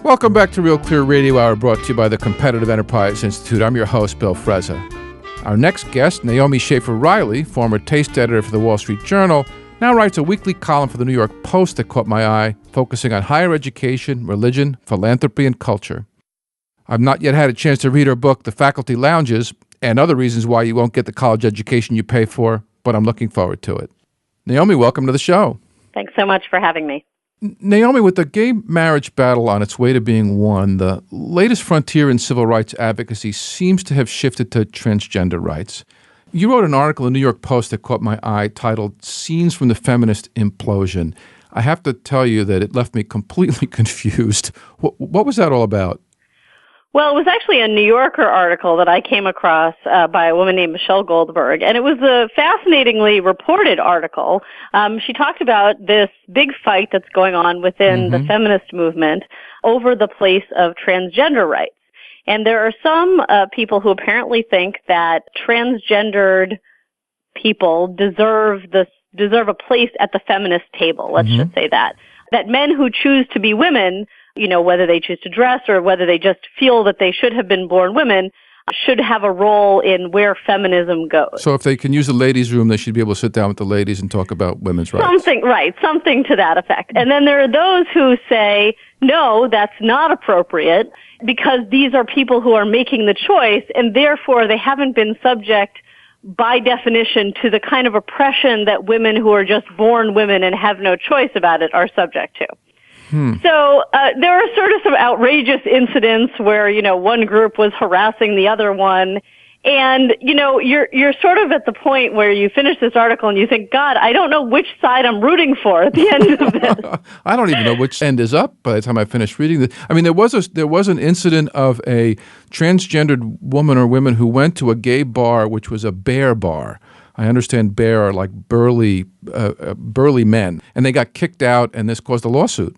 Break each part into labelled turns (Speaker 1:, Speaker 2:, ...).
Speaker 1: Welcome back to Real Clear Radio Hour, brought to you by the Competitive Enterprise Institute. I'm your host, Bill Frezza. Our next guest, Naomi Schaefer Riley, former taste editor for the Wall Street Journal, now writes a weekly column for the New York Post that caught my eye, focusing on higher education, religion, philanthropy, and culture. I've not yet had a chance to read her book, The Faculty Lounges, and Other Reasons Why You Won't Get the College Education You Pay For, but I'm looking forward to it. Naomi, welcome to the show.
Speaker 2: Thanks so much for having me.
Speaker 1: Naomi, with the gay marriage battle on its way to being won, the latest frontier in civil rights advocacy seems to have shifted to transgender rights. You wrote an article in the New York Post that caught my eye titled Scenes from the Feminist Implosion. I have to tell you that it left me completely confused. What was that all about?
Speaker 2: Well, it was actually a New Yorker article that I came across by a woman named Michelle Goldberg, and it was a fascinatingly reported article. She talked about this big fight that's going on within the feminist movement over the place of transgender rights. And there are some people who apparently think that transgendered people deserve a place at the feminist table, let's just say that. That men who choose to be women, you know, whether they choose to dress or whether they just feel that they should have been born women, should have a role in where feminism goes.
Speaker 1: So if they can use the ladies' room, they should be able to sit down with the ladies and talk about women's rights.
Speaker 2: Something to that effect. And then there are those who say, no, that's not appropriate because these are people who are making the choice and therefore they haven't been subject by definition to the kind of oppression that women who are just born women and have no choice about it are subject to. So there are sort of some outrageous incidents where, you know, one group was harassing the other one. And, you know, you're sort of at the point where you finish this article and you think, God, I don't know which side I'm rooting for at the end of this.
Speaker 1: I don't even know which end is up by the time I finish reading this. I mean, there was an incident of a transgendered woman or women who went to a gay bar, which was a bear bar. I understand bear are like burly men, and they got kicked out, and this caused a lawsuit.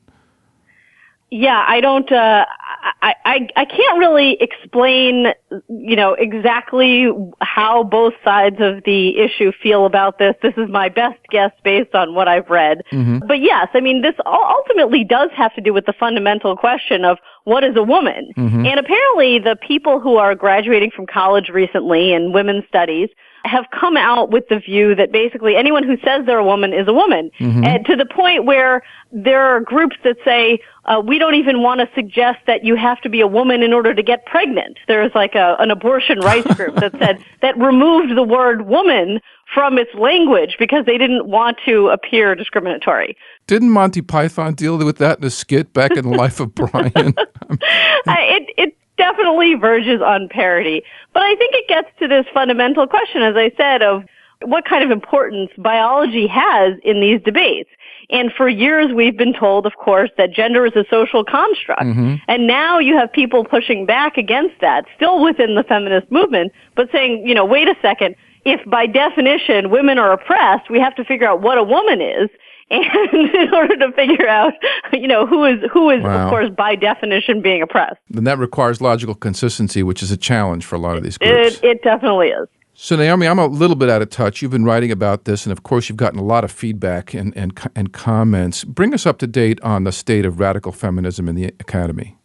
Speaker 2: Yeah, I don't, I can't really explain, you know, exactly how both sides of the issue feel about this. This is my best guess based on what I've read. But yes, I mean, this ultimately does have to do with the fundamental question of what is a woman? And apparently the people who are graduating from college recently in women's studies have come out with the view that basically anyone who says they're a woman is a woman. And to the point where there are groups that say, we don't even want to suggest that you have to be a woman in order to get pregnant. There's like an abortion rights group that said, that removed the word woman from its language because they didn't want to appear discriminatory.
Speaker 1: Didn't Monty Python deal with that in a skit back in the Life of Brian?
Speaker 2: It definitely verges on parody. But I think it gets to this fundamental question, as I said, of what kind of importance biology has in these debates. And for years we've been told, of course, that gender is a social construct. And now you have people pushing back against that, still within the feminist movement, but saying, you know, wait a second, if by definition women are oppressed, we have to figure out what a woman is. And in order to figure out, you know, who is of course, by definition being oppressed.
Speaker 1: And that requires logical consistency, which is a challenge for a lot of these groups.
Speaker 2: It definitely is.
Speaker 1: So, Naomi, I'm a little bit out of touch. You've been writing about this, and of course, you've gotten a lot of feedback and comments. Bring us up to date on the state of radical feminism in the academy.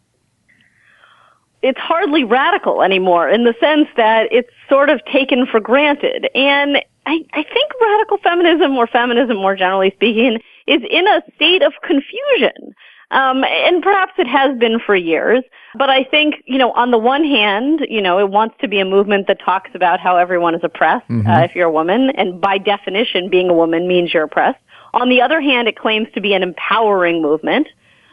Speaker 2: It's hardly radical anymore in the sense that it's sort of taken for granted. And I think radical feminism, or feminism more generally speaking, is in a state of confusion. And perhaps it has been for years. But I think, you know, on the one hand, you know, it wants to be a movement that talks about how everyone is oppressed if you're a woman. And by definition, being a woman means you're oppressed. On the other hand, it claims to be an empowering movement.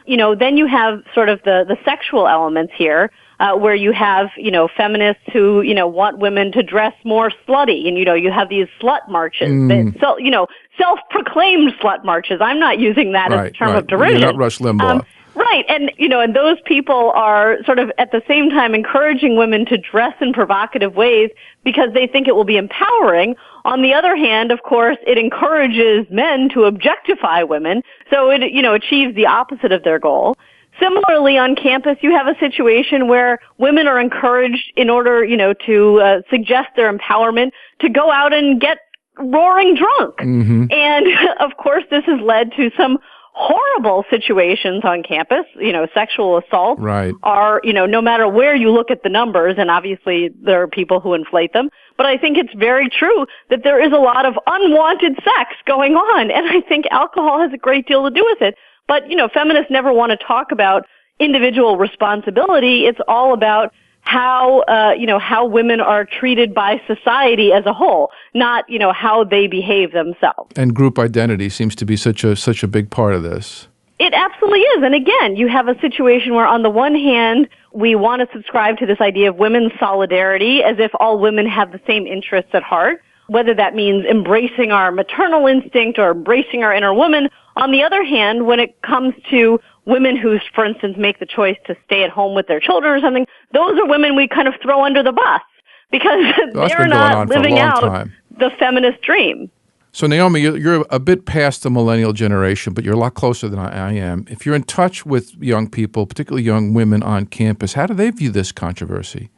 Speaker 2: You know, then you have sort of the sexual elements here. Where you have, you know, feminists who, you know, want women to dress more slutty. And, you know, you have these slut marches. So, you know, self-proclaimed slut marches. I'm not using that as a term of derision.
Speaker 1: You're not Rush Limbaugh.
Speaker 2: Right. And, you know, and those people are sort of at the same time encouraging women to dress in provocative ways because they think it will be empowering. On the other hand, of course, it encourages men to objectify women. So it, you know, achieves the opposite of their goal. Similarly, on campus, you have a situation where women are encouraged in order, you know, to suggest their empowerment to go out and get roaring drunk. And, of course, this has led to some horrible situations on campus. Sexual assault
Speaker 1: Right.
Speaker 2: are, no matter where you look at the numbers, and obviously there are people who inflate them, but I think it's very true that there is a lot of unwanted sex going on, and I think alcohol has a great deal to do with it. But, feminists never want to talk about individual responsibility. It's all about how women are treated by society as a whole, not, how they behave themselves.
Speaker 1: And group identity seems to be such a big part of this.
Speaker 2: It absolutely is. And again, you have a situation where on the one hand, we want to subscribe to this idea of women's solidarity as if all women have the same interests at heart, whether that means embracing our maternal instinct or embracing our inner woman. On the other hand, when it comes to women who, for instance, make the choice to stay at home with their children or something, those are women we kind of throw under the bus because they're not living out the feminist dream.
Speaker 1: So, Naomi, you're a bit past the millennial generation, but you're a lot closer than I am. If you're in touch with young people, particularly young women on campus, how do they view this controversy?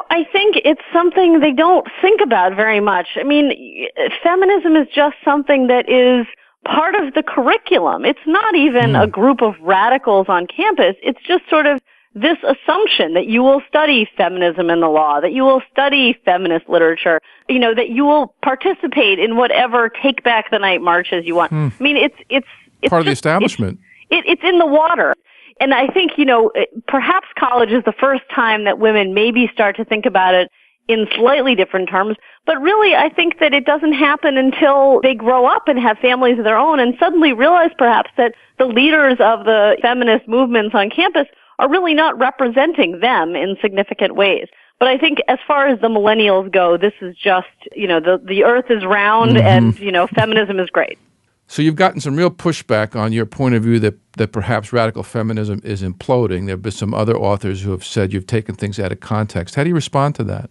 Speaker 2: I think it's something they don't think about very much. I mean, feminism is just something that is part of the curriculum. It's not even a group of radicals on campus. It's just sort of this assumption that you will study feminism in the law, that you will study feminist literature, that you will participate in whatever Take Back the Night marches you want. I mean, it's
Speaker 1: part of the establishment.
Speaker 2: It's in the water. And I think, perhaps college is the first time that women maybe start to think about it in slightly different terms. But really, I think that it doesn't happen until they grow up and have families of their own and suddenly realize perhaps that the leaders of the feminist movements on campus are really not representing them in significant ways. But I think as far as the millennials go, this is just, the earth is round and, feminism is great.
Speaker 1: So you've gotten some real pushback on your point of view that perhaps radical feminism is imploding. There have been some other authors who have said you've taken things out of context. How do you respond to that?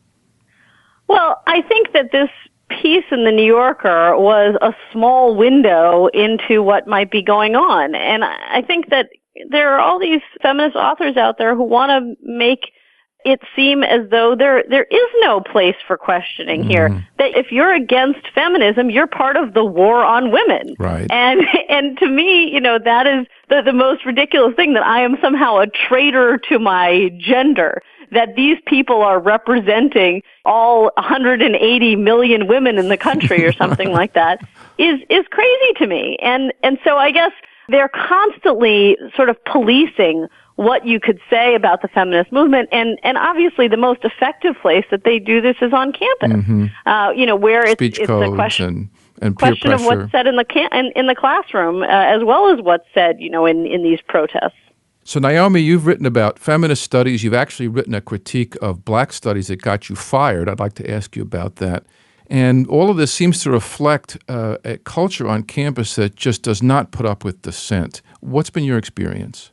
Speaker 2: Well, I think that this piece in the New Yorker was a small window into what might be going on. And I think that there are all these feminist authors out there who want to make it seem as though there is no place for questioning here. That if you're against feminism, you're part of the war on women.
Speaker 1: Right.
Speaker 2: And to me, that is the most ridiculous thing, that I am somehow a traitor to my gender, that these people are representing all 180 million women in the country or something like that is crazy to me. And so I guess they're constantly sort of policing what you could say about the feminist movement, and obviously the most effective place that they do this is on campus, where
Speaker 1: Speech
Speaker 2: it's
Speaker 1: codes
Speaker 2: a question
Speaker 1: and peer pressure
Speaker 2: of what's said in the classroom, as well as what's said, in these protests.
Speaker 1: So, Naomi, you've written about feminist studies. You've actually written a critique of black studies that got you fired. I'd like to ask you about that. And all of this seems to reflect a culture on campus that just does not put up with dissent. What's been your experience?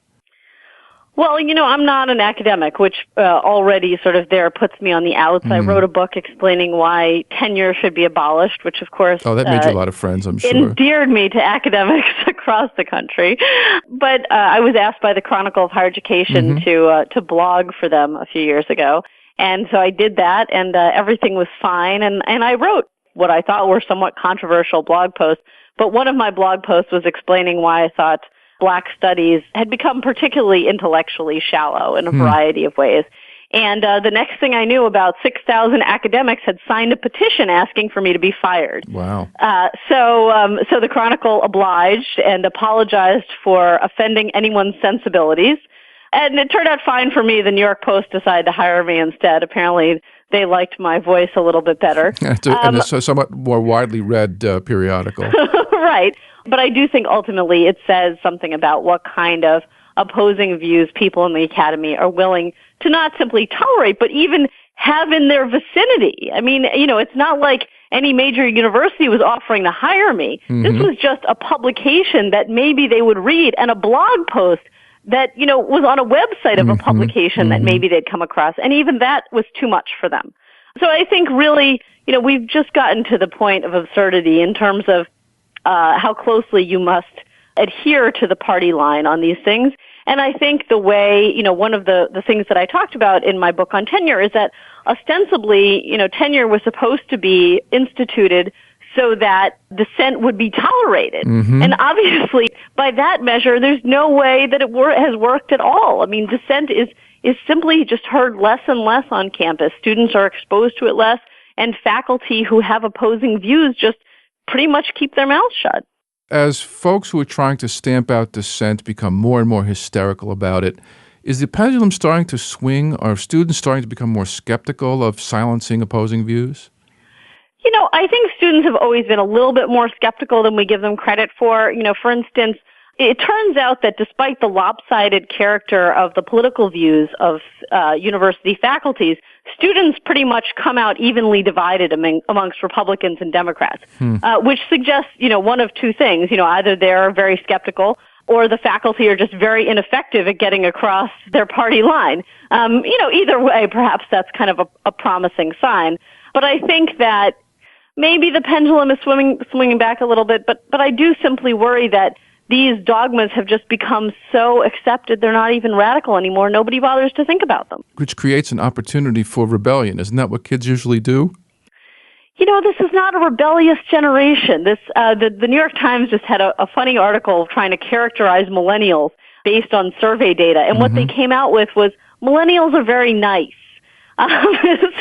Speaker 2: Well, I'm not an academic, which already sort of there puts me on the outs. I wrote a book explaining why tenure should be abolished, which, of course,
Speaker 1: that made you a lot of friends, I'm sure.
Speaker 2: Endeared me to academics across the country. But I was asked by the Chronicle of Higher Education to blog for them a few years ago. And so I did that, and everything was fine. And I wrote what I thought were somewhat controversial blog posts. But one of my blog posts was explaining why I thought Black studies had become particularly intellectually shallow in a variety of ways. And the next thing I knew, about 6,000 academics had signed a petition asking for me to be fired.
Speaker 1: Wow.
Speaker 2: So the Chronicle obliged and apologized for offending anyone's sensibilities. And it turned out fine for me. The New York Post decided to hire me instead. Apparently, they liked my voice a little bit better.
Speaker 1: And it's a somewhat more widely read periodical.
Speaker 2: Right. But I do think ultimately it says something about what kind of opposing views people in the academy are willing to not simply tolerate, but even have in their vicinity. I mean, it's not like any major university was offering to hire me. This was just a publication that maybe they would read, and a blog post that, was on a website of a publication that maybe they'd come across. And even that was too much for them. So I think really, we've just gotten to the point of absurdity in terms of how closely you must adhere to the party line on these things. And I think the way, one of the things that I talked about in my book on tenure is that ostensibly, tenure was supposed to be instituted so that dissent would be tolerated. And obviously, by that measure, there's no way that it has worked at all. I mean, dissent is simply just heard less and less on campus. Students are exposed to it less, and faculty who have opposing views just pretty much keep their mouths shut.
Speaker 1: As folks who are trying to stamp out dissent become more and more hysterical about it, is the pendulum starting to swing? Are students starting to become more skeptical of silencing opposing views?
Speaker 2: You know, I think students have always been a little bit more skeptical than we give them credit for. You know, for instance, it turns out that despite the lopsided character of the political views of university faculties, students pretty much come out evenly divided amongst Republicans and Democrats, which suggests, you know, one of two things. You know, either they're very skeptical or the faculty are just very ineffective at getting across their party line. You know, either way, perhaps that's kind of a promising sign. But I think that maybe the pendulum is swinging back a little bit, but I do simply worry that these dogmas have just become so accepted they're not even radical anymore. Nobody bothers to think about them.
Speaker 1: Which creates an opportunity for rebellion. Isn't that what kids usually do?
Speaker 2: You know, this is not a rebellious generation. The New York Times just had a funny article trying to characterize millennials based on survey data, and what they came out with was millennials are very nice. You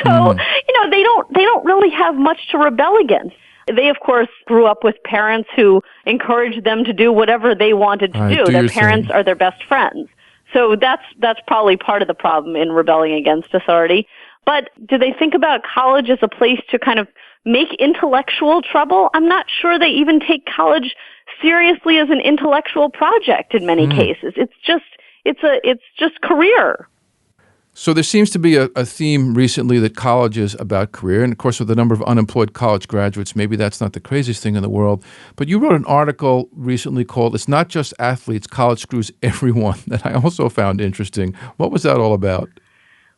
Speaker 2: know, they don't really have much to rebel against. They, of course, grew up with parents who encouraged them to do whatever they wanted to do. Their parents are their best friends. So that's probably part of the problem in rebelling against authority. But do they think about college as a place to kind of make intellectual trouble? I'm not sure they even take college seriously as an intellectual project in many cases. It's just career.
Speaker 1: So there seems to be a theme recently that college is about career. And of course, with the number of unemployed college graduates, maybe that's not the craziest thing in the world. But you wrote an article recently called "It's Not Just Athletes, College Screws Everyone," that I also found interesting. What was that all about?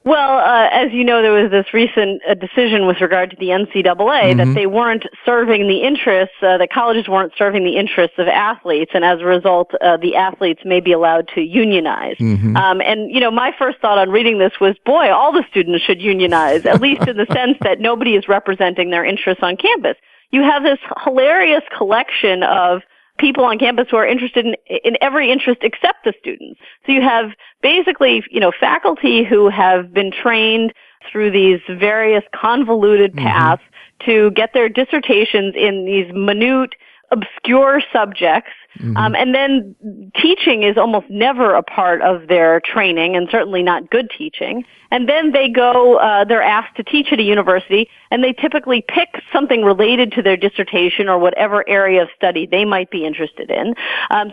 Speaker 2: Well, as you know, there was this recent decision with regard to the NCAA that they weren't serving the interests, that colleges weren't serving the interests of athletes, and as a result, the athletes may be allowed to unionize. And, you know, my first thought on reading this was, boy, all the students should unionize, at least in the sense that nobody is representing their interests on campus. You have this hilarious collection of people on campus who are interested in every interest except the students. So you have basically, you know, faculty who have been trained through these various convoluted paths to get their dissertations in these minute, obscure subjects. And then teaching is almost never a part of their training, and certainly not good teaching. And then they go, they're asked to teach at a university, and they typically pick something related to their dissertation or whatever area of study they might be interested in.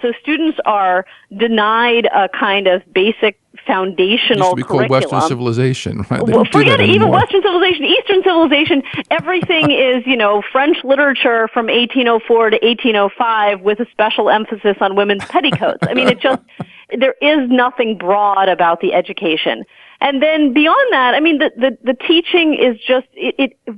Speaker 2: So students are denied a kind of basic foundational
Speaker 1: curriculum. It used to be called Western civilization, right?
Speaker 2: Well, forget it, even Western civilization, Eastern civilization, everything is, you know, French literature from 1804 to 1805 with a special emphasis on women's petticoats. I mean, there is nothing broad about the education. And then beyond that, I mean, the teaching is just,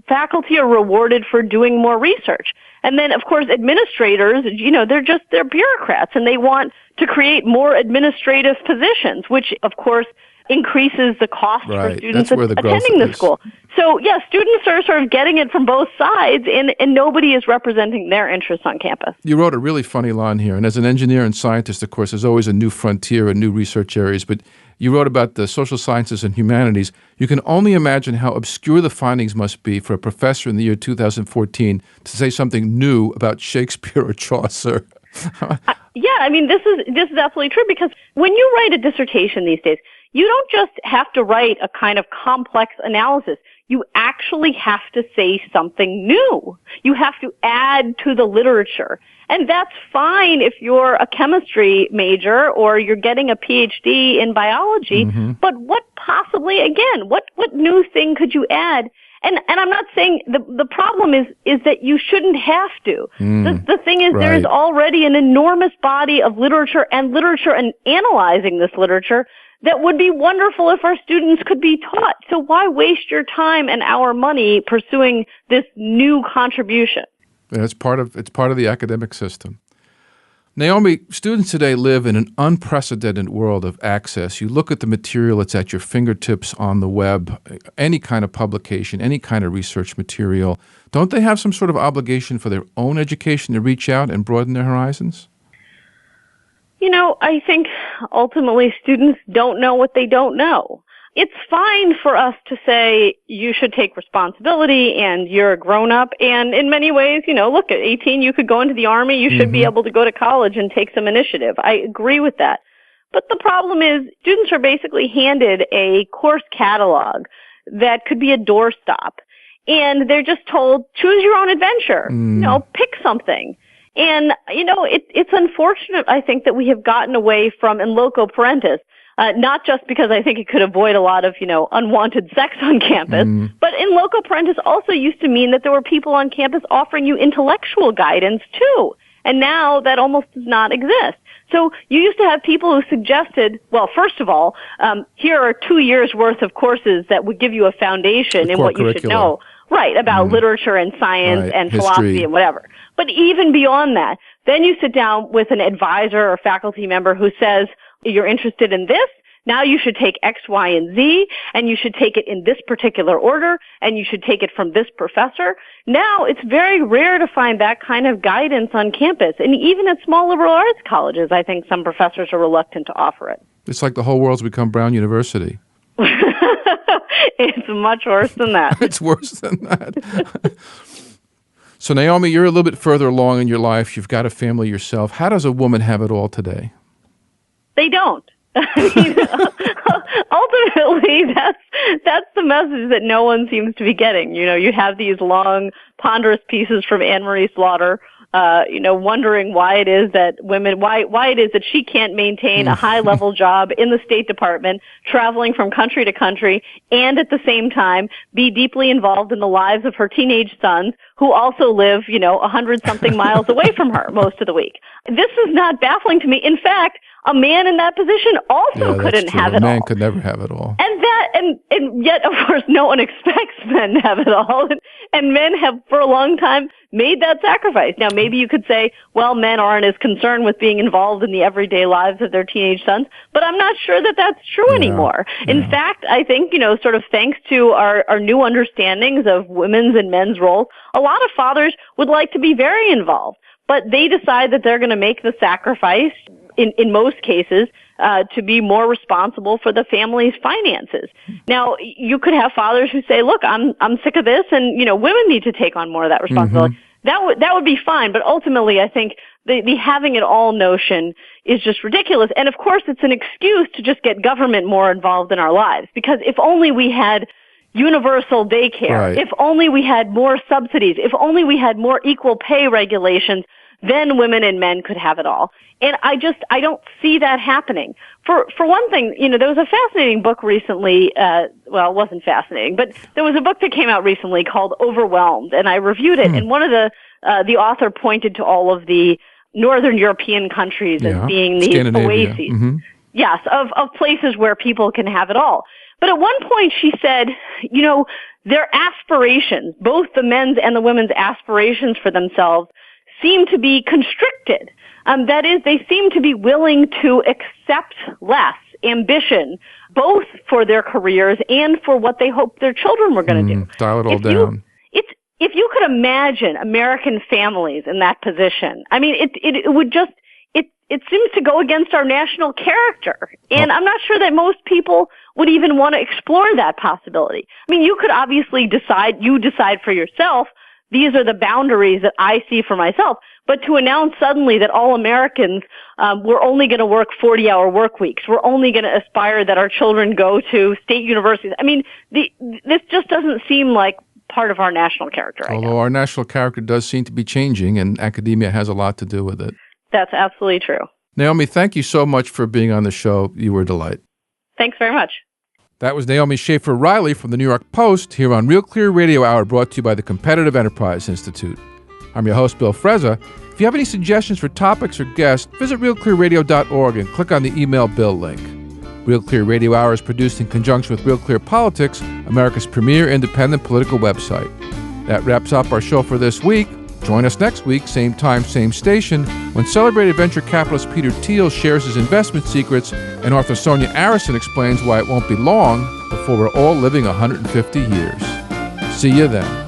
Speaker 2: faculty are rewarded for doing more research. And then, of course, administrators, you know, they're bureaucrats, and they want to create more administrative positions, which, of course, increases the cost for students attending the school. So, yeah, students are sort of getting it from both sides, and nobody is representing their interests on campus.
Speaker 1: You wrote a really funny line here, and as an engineer and scientist, of course, there's always a new frontier and new research areas, but you wrote about the social sciences and humanities. You can only imagine how obscure the findings must be for a professor in the year 2014 to say something new about Shakespeare or Chaucer.
Speaker 2: Yeah, I mean, this is absolutely true, because when you write a dissertation these days, you don't just have to write a kind of complex analysis. You actually have to say something new. You have to add to the literature. And that's fine if you're a chemistry major or you're getting a PhD in biology. But what possibly, again, what new thing could you add? And I'm not saying the problem is that you shouldn't have to. The thing is, there is already an enormous body of literature and analyzing this literature that would be wonderful if our students could be taught. So why waste your time and our money pursuing this new contribution?
Speaker 1: Yeah, it's part of the academic system. Naomi, students today live in an unprecedented world of access. You look at the material that's at your fingertips on the web, any kind of publication, any kind of research material. Don't they have some sort of obligation for their own education to reach out and broaden their horizons?
Speaker 2: I think ultimately students don't know what they don't know. It's fine for us to say you should take responsibility and you're a grown-up. And in many ways, look, at 18, you could go into the Army. You should be able to go to college and take some initiative. I agree with that. But the problem is students are basically handed a course catalog that could be a doorstop. And they're just told, choose your own adventure. Pick something. And, it's unfortunate, I think, that we have gotten away from in loco parentis. Not just because I think it could avoid a lot of, unwanted sex on campus, but in loco parentis also used to mean that there were people on campus offering you intellectual guidance too. And now that almost does not exist. So you used to have people who suggested, well, first of all, here are 2 years worth of courses that would give you a foundation in what you should know. Right, about literature and science and history. Philosophy and whatever. But even beyond that, then you sit down with an advisor or faculty member who says, you're interested in this, now you should take X, Y, and Z, and you should take it in this particular order, and you should take it from this professor. Now it's very rare to find that kind of guidance on campus. And even at small liberal arts colleges, I think some professors are reluctant to offer it.
Speaker 1: It's like the whole world's become Brown University.
Speaker 2: It's much worse than that.
Speaker 1: It's worse than that. So, Naomi, you're a little bit further along in your life. You've got a family yourself. How does a woman have it all today?
Speaker 2: They don't. Ultimately, that's the message that no one seems to be getting. You have these long, ponderous pieces from Anne-Marie Slaughter, wondering why it is that why it is that she can't maintain a high-level job in the State Department, traveling from country to country, and at the same time be deeply involved in the lives of her teenage sons, who also live, 100-something miles away from her most of the week. This is not baffling to me. In fact, a man in that position also couldn't have it all.
Speaker 1: A man could never have it all.
Speaker 2: And yet, of course, no one expects men to have it all. And men have, for a long time, made that sacrifice. Now, maybe you could say, well, men aren't as concerned with being involved in the everyday lives of their teenage sons, but I'm not sure that that's true anymore. In fact, I think, sort of thanks to our new understandings of women's and men's roles, a lot of fathers would like to be very involved, but they decide that they're going to make the sacrifice in most cases, to be more responsible for the family's finances. Now, you could have fathers who say, look, I'm sick of this, and, women need to take on more of that responsibility. That would be fine, but ultimately, I think the having it all notion is just ridiculous. And of course, it's an excuse to just get government more involved in our lives, because if only we had universal daycare, if only we had more subsidies, if only we had more equal pay regulations, then women and men could have it all. And I don't see that happening. For one thing, there was a fascinating book recently, it wasn't fascinating, but there was a book that came out recently called Overwhelmed, and I reviewed it, and one of the author pointed to all of the Northern European countries as being these oases. Yes, of places where people can have it all. But at one point she said, their aspirations, both the men's and the women's aspirations for themselves, seem to be constricted. That is, they seem to be willing to accept less ambition, both for their careers and for what they hope their children were going to do.
Speaker 1: Dial it all down.
Speaker 2: If you could imagine American families in that position, I mean, it would just, it seems to go against our national character. And I'm not sure that most people would even want to explore that possibility. I mean, you could obviously decide for yourself, these are the boundaries that I see for myself. But to announce suddenly that all Americans, we're only going to work 40-hour work weeks, we're only going to aspire that our children go to state universities. I mean, this just doesn't seem like part of our national character.
Speaker 1: Although our national character does seem to be changing, and academia has a lot to do with it.
Speaker 2: That's absolutely true.
Speaker 1: Naomi, thank you so much for being on the show. You were a delight.
Speaker 2: Thanks very much.
Speaker 1: That was Naomi Schaefer Riley from the New York Post here on Real Clear Radio Hour, brought to you by the Competitive Enterprise Institute. I'm your host, Bill Frezza. If you have any suggestions for topics or guests, visit realclearradio.org and click on the Email Bill link. Real Clear Radio Hour is produced in conjunction with Real Clear Politics, America's premier independent political website. That wraps up our show for this week. Join us next week, same time, same station, when celebrated venture capitalist Peter Thiel shares his investment secrets and author Sonia Arison explains why it won't be long before we're all living 150 years. See you then.